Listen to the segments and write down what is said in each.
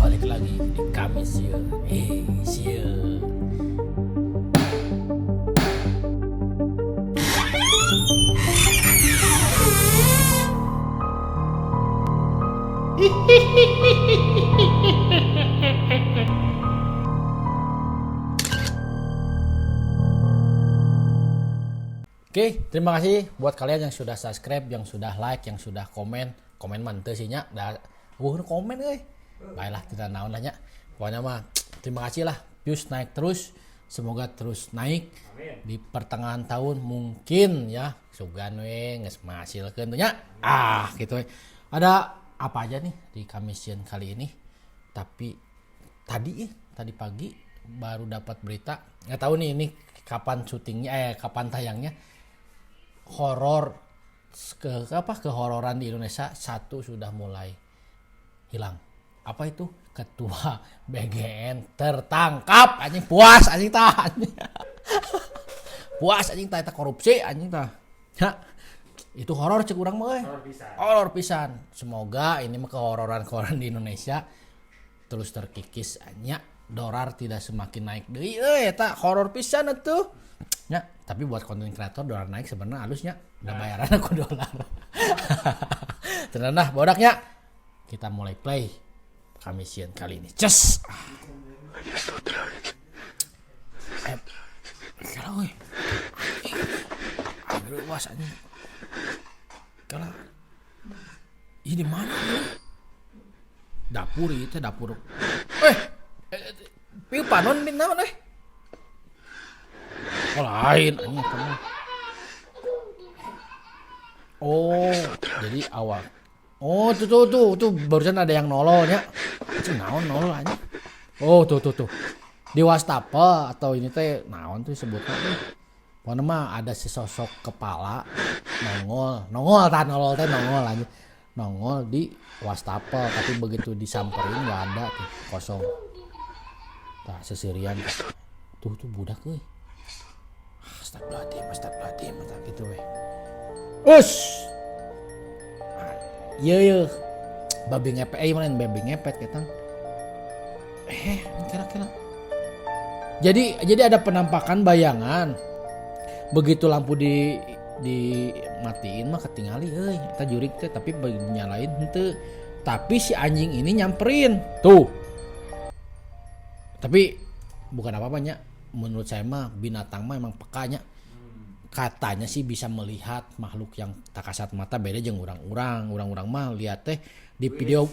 balik lagi di Kamis ya. Sieu. Oke, terima kasih buat kalian yang sudah subscribe, yang sudah like, yang sudah komen manteu sih nya. Da komen euy. Baiklah kita naon lah nya. Pokoknya mah terima kasih lah. Views naik terus. Semoga terus naik. Amin. Di pertengahan tahun mungkin ya sugan we geus ngasilkeun nya. Gitu we. Ada apa aja nih di Kamisian kali ini? Tapi tadi pagi baru dapat berita. Enggak tahu nih ini kapan syutingnya kapan tayangnya. Horor kehororan di Indonesia satu sudah mulai hilang. Apa itu? Ketua BGN tertangkap. Anjing puas anjing tah. Puas anjing tah eta korupsi anjing tah. Ya. Itu horor cek urang mah euy. Horor pisan. Semoga ini mah kehororan di Indonesia terus terkikis anya. Dolar tidak semakin naik deui euy eta horor pisan atuh. Ya, tapi buat konten kreator dolar naik sebenarnya halusnya udah bayaran aku dolar. Tenang bodaknya. Kita mulai play Kamisian kali ini. Cus. Kalau we. Aduh was anjing. Kalau ini mana ya? Dapur itu dapur. Piu panon min naon lain anjing kamu. Jadi awal. Tuh barusan ada yang nololnya. Naon nolol anjing. Tuh. Di wastafel atau ini teh naon tuh sebutnya tuh. Pokoknya mah ada sesosok kepala nongol anjing. Nongol di wastafel tapi begitu disamperin enggak ada tuh kosong. Tah sesirian. Tuh budak euy. Astagfirullahaladzim gitu weh. Iya. Babi ngepet kita. Kira-kira. Jadi ada penampakan bayangan. Begitu lampu di matiin mah ketinggali euy. Eta jurig teh tapi nyalain henteu. Tapi si anjing ini nyamperin. Tuh. Tapi bukan apa-apanya. Menurut saya mah binatang mah emang pekanya. Katanya sih bisa melihat makhluk yang tak kasat mata beda jeung urang-urang mah lihat teh di video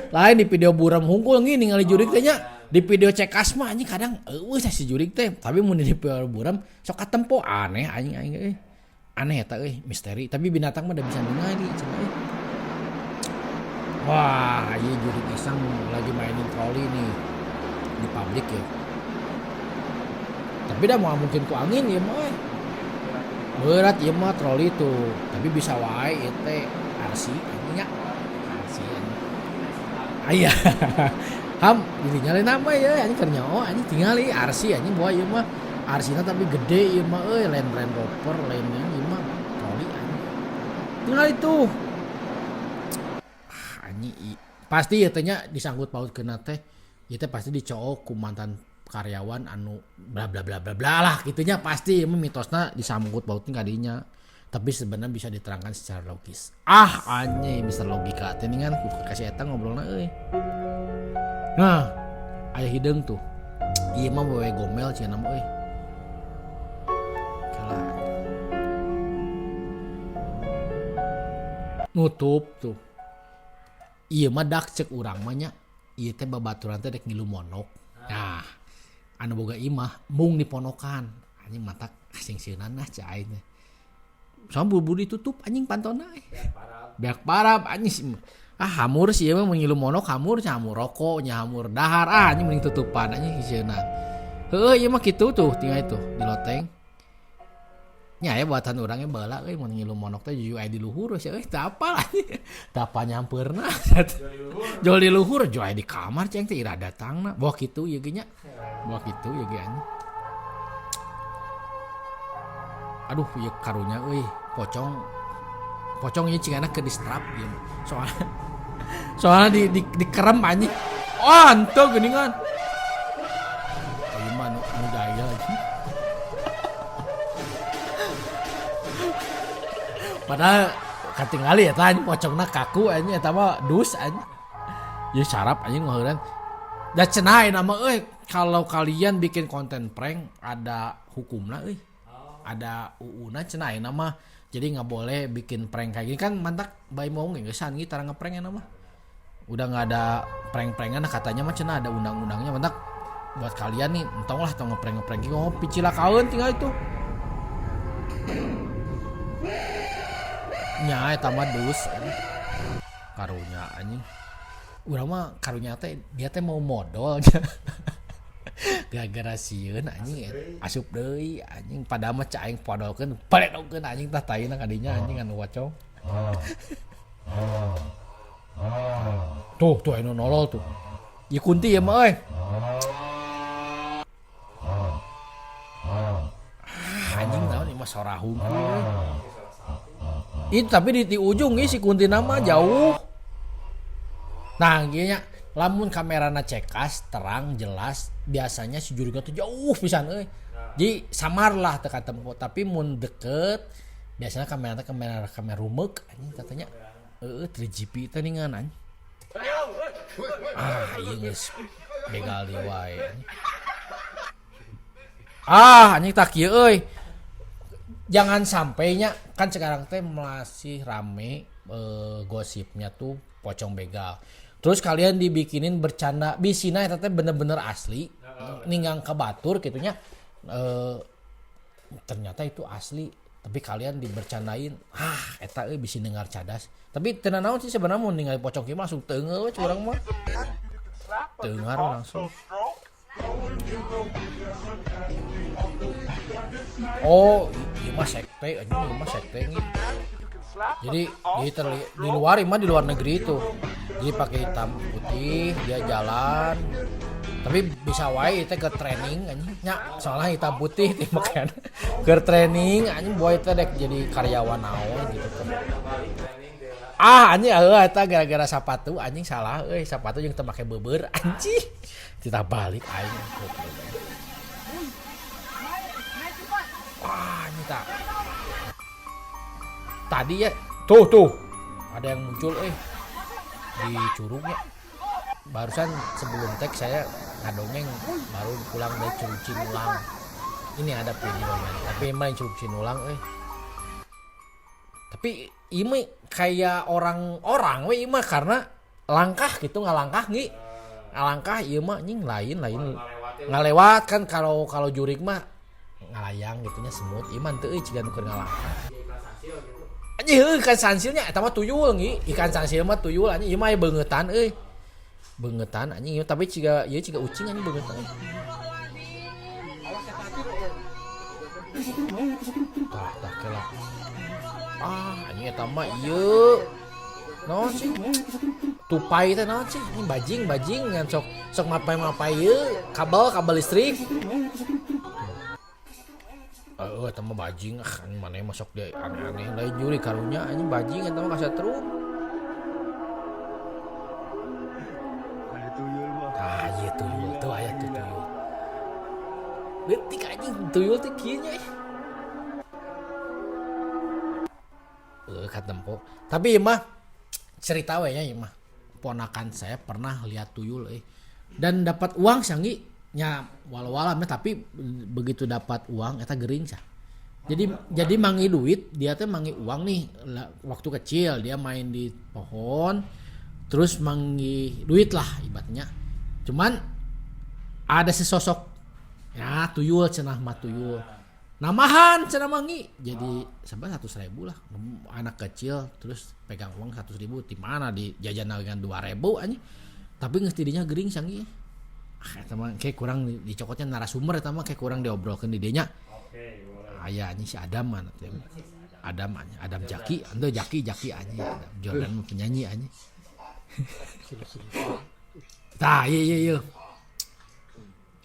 lain di video buram hungkul gini ningali jurig teh nya. Di video cekas mah anjing kadang si jurig teh tapi mun di video buram sok katempo aneh anjing aneh eta misteri tapi binatang mah udah bisa ningali cenah. Wah, ieu jurig iseng lagi mainin troli nih di publik ya. Tapi dah mau mungkin ku angin ya mah. Berat ya mah troli itu. Tapi bisa wae ieu teh RC nya. RC. Aya. Ham ditinggalin nama ya anjing keur nyaho anjing tingali RC anjing bawa ieu mah. RC-na tapi gede ieu mah euy Land Rover lainnya ieu mah troli anjing. Tingali tuh. Anjing pasti ieu teh nya disangkut pautkeun teh. Ieu teh pasti dicoo ku mantan karyawan anu bla bla bla bla bla lah gitunya pasti mitosna disambut pautkeun ka dinya tapi sebenarnya bisa diterangkan secara logis anjing bisa logika teh ningan ku kasih eta ngobrolna euy. Nah aya hideung tuh ieu mah wewe gomel cenah mah euy kalah nutup tuh ieu mah dak cek urang mah nya ieu teh babaturan teh dek ngilu monok. Nah anu boga imah mung diponokan anjing matak asing seunan cai teh. Soalnya buru-buru ditutup anjing pantona beak parab anjing hamur sih mah mengilu monok hamur rokok nya hamur dahar anjing mending tutupan anjing seunan. Heueuh ieu mah kitu tuh tinggal itu di loteng. Nya aya buatan urang ge baheula euy mun ngilu monok teh juju aya di luhur sia euy teu apal anjing. Teu apa nyampeurna. Jol di luhur jual di kamar ceng teh ira datangna. Bawa kitu ieu ge nya. Bawa kitu ieu ge anjing. Aduh ieu karunya euy pocong ieu cingana ke distrap ieu. Soalnya dikerem anjing. Henteu geuningan. Ieu mah nu gaya. Padahal katingali eta anjing pocongna kaku anjing eta mah dus anjing. Ieu sarap anjing ngeureun. Da cenah nama kalau kalian bikin konten prank ada hukumna euy. Ada UU-na cenah nama. Jadi nggak boleh bikin prank kayak gini kan mantak bayi mau nggak gesan gitu cara ngeprank nama. Udah nggak ada prank-prankan katanya mah cenah ada undang-undangnya mantak buat kalian nih entong lah tong ngeprank gitu picilakaeun tinggal itu. Nya eta mah dus karunya anjing. Urang mah karunya teh dia teh mau modal gara-gara sieun anjing asup deui anjing padahal mah cai aing podolkeun paledogkeun anjing tah taina kadinya anjing anu wacong. Tuh anu nolol tuh. Ieu kunti ya mah euy. Anjing naon ieu mah sorahung. Itu tapi di ujung si kunti nama jauh. Nah gini lamun kamerana cekas terang jelas biasanya si juriga tuh jauh pisan euy. Jadi samar lah teu ketemu tapi mun deket biasanya kamera rumek anjing katanya 3GP teh ningan anjing. Ieu geus begal deui wae. Anjing tak kieu euy. Jangan sampainya kan sekarang teh masih rame gosipnya tuh pocong begal. Terus kalian dibikinin bercanda bisina eta teh bener-bener asli ninggang ke batur gitunya ternyata itu asli tapi kalian dibercandain eta bisa dengar cadas tapi teu naon sih sebenarnya mun ningali pocong kieu langsung teungeuh we curang mah teungar langsung. Oh, ieu mah sekte anjing ieu mah sekte nih. Jadi di luar negeri itu. Jadi pakai hitam putih dia jalan. Tapi bisa wae teh ke training anjing nya soalnya hitam putih teh makan ke training anjing boy teh dek jadi karyawan naon gitu kan. Anjing eta gara-gara sepatu anjing salah sepatu yang teu make beubeur anjing. Kita balik aing. Nyita. Tadi ya tuh ada yang muncul di curug ya. Barusan sebelum tag saya ngadongeng baru pulang dari Curug Cinulang. Ini ada videonya. Tapi emang Curug Cinulang Tapi ini kayak orang-orang we mah karena langkah gitu ngalangkah ngi. Ngalangkah ieu mah anjing lain ngalewat kan kalau jurig mah ngalayang gitunya semut. Ieu mah teu ciga nu keur ngalangkah. Anjing ikan sansilnya eta mah tuyul ngi. Ikan sansil mah tuyul anjing ieu mah beungetan beungetan anjing tapi ciga ucing anjing beungetan. Tah kela. Anjing eta mah ieu. Naon sih? Tupai teh naon sih? Ini bajing ngan sok mapai ieu kabel listrik. Eta mah bajing anjing maneh masuk dia aneh-aneh lain juri karunya anjing bajing eta mah kasatru. Ieu tuyul tuh aya tuh tuyul. Leutik anjing tuyul teh kieu nya. Katempo. Tapi mah cerita we nya mah. Ponakan saya pernah lihat tuyul dan dapat uang sanggi nya walau-walau tapi begitu dapat uang eta geuring sah. Jadi mangi duit, dia teh mangi uang nih waktu kecil dia main di pohon terus mangi duit lah ibaratnya. Cuman ada sesosok ya tuyul cenah mah tuyul. Namahan cenah mangi. Jadi sampai 100.000 lah. Anak kecil terus pegang uang 100.000 di mana di jajan dengan 2.000 anjing. Tapi geus tidinya geuring sanggi. Eta mah kayak kurang dicokotnya narasumber eta mah kayak kurang diobrolkeun di dinya. Oke, boleh. Aya anjing si Adam mah teh. Adam Jaki, ando Jaki anjing. Jordan penyanyi anjing. Tah ieu.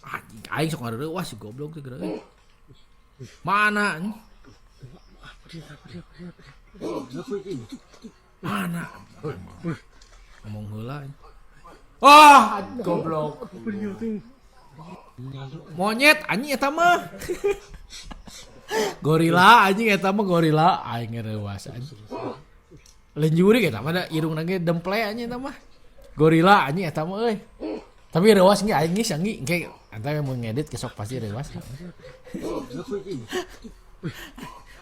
Anjing aing sok ngareureuh wah si goblok teh geura. Mana anjing? Mana? Ngomong heula. Wah, goblok. Monyet anjing eta mah. Gorila anjing eta mah gorila aing reuas anjing. Lain jurig eta mah da irungna ge demple anjing eta mah. Gorila anjing eta mah euy. Tapi reuas ge aing geus anggi engke anta mun ngedit kesok pasti reuas.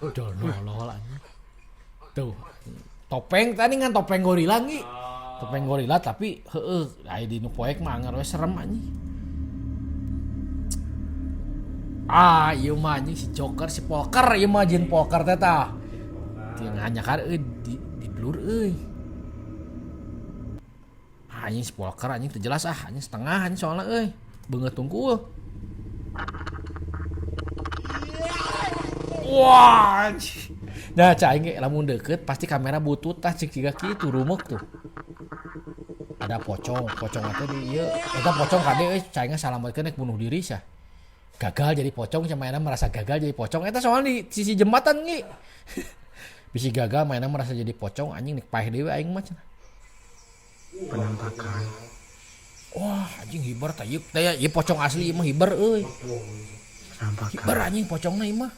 Dol nolol anjing. Tuh. Topeng tadi kan topeng gorila ngi. Topeng gorila tapi heueuh aya di nu poek mah anger we serem anjing. Ah, ieu mah anjing si Joker, si Poker, ieu mah jin Poker teh tah. Teu nganyakar di blur euy. Anjing si Poker anjing teu jelas anjing setengah anjing soalna euy. Beungeut tungkul. Wah. Nah, cai ge lamun deukeut pasti kamera butut tah cik jiga kitu rumek tuh. Ada pocong teh di ieu. Eta pocong kade euy cai salametkeun rek bunuh diri sah. Gagal jadi pocong sama mainan merasa gagal jadi pocong eta soalnya di sisi jembatan ngi bisi gagal mainan merasa jadi pocong anjing nik paeh dewe aing mah penampakan. Wah anjing hibar tah ieu teh ieu pocong asli ieu mah hibar euy hibar anjing pocongna ieu mah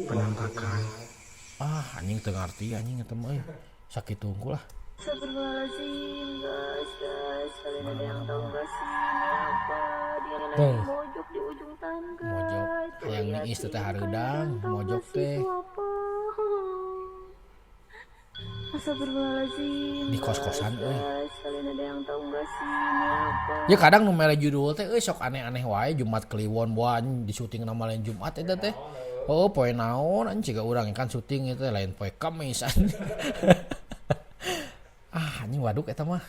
penampakan. ah anjing teu ngarti anjing eta mah sakit tungkul lah. Astagfirullahaladzim guys kalian ada yang tahu gak sih ini apa dia lagi mojok di ujung tangga mojok yang niis teh hareudang mojok teh Astagfirullahaladzim di kos-kosan euy kalian ada yang tahu gak sih ini apa ya kadang nu mere judul teh euy sok aneh-aneh wae Jumat Kliwon buan di syuting nama lain Jumat eta teh oh poe naon anjing ciga urang kan syuting itu lain poe Kamis anjing. Ah anjing waduk eta mah.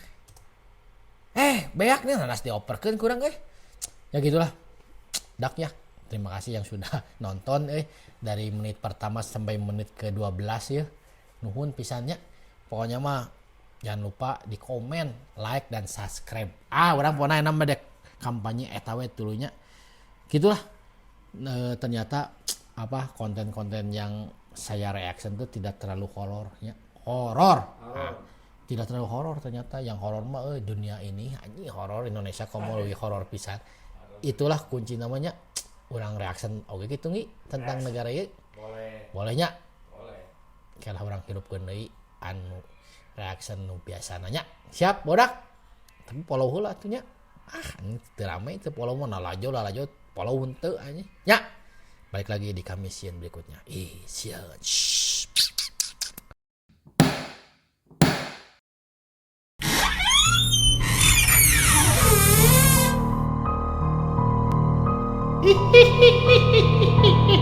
Beak nih nanas dioperkeun kurang Ya gitulah. Dak ya. Terima kasih yang sudah nonton dari menit pertama sampai menit ke-12 ya. Nuhun pisannya. Pokoknya mah jangan lupa di komen, like dan subscribe. Urang pona enak mah dek kampanye eta we tulunya. Gitulah. Ternyata konten-konten yang saya reaction tuh tidak terlalu horornya. Horor. Tidak terlalu horor ternyata yang horor mah dunia ini anjing horor Indonesia komo leuwih horor pisan. Itulah kunci namanya urang reaction oge kitu ngi tentang negara ieu. Bolehnya. Boleh. Kalah urang hirupkeun deui anu reaction nu biasana nya. Siap bodak. Tapi follow heula atuh nya. Anjing teu rame teu follow mah lalajo follow henteu anjing. Nya. Balik lagi di Kamisian berikutnya. Isian. Hihihihihihi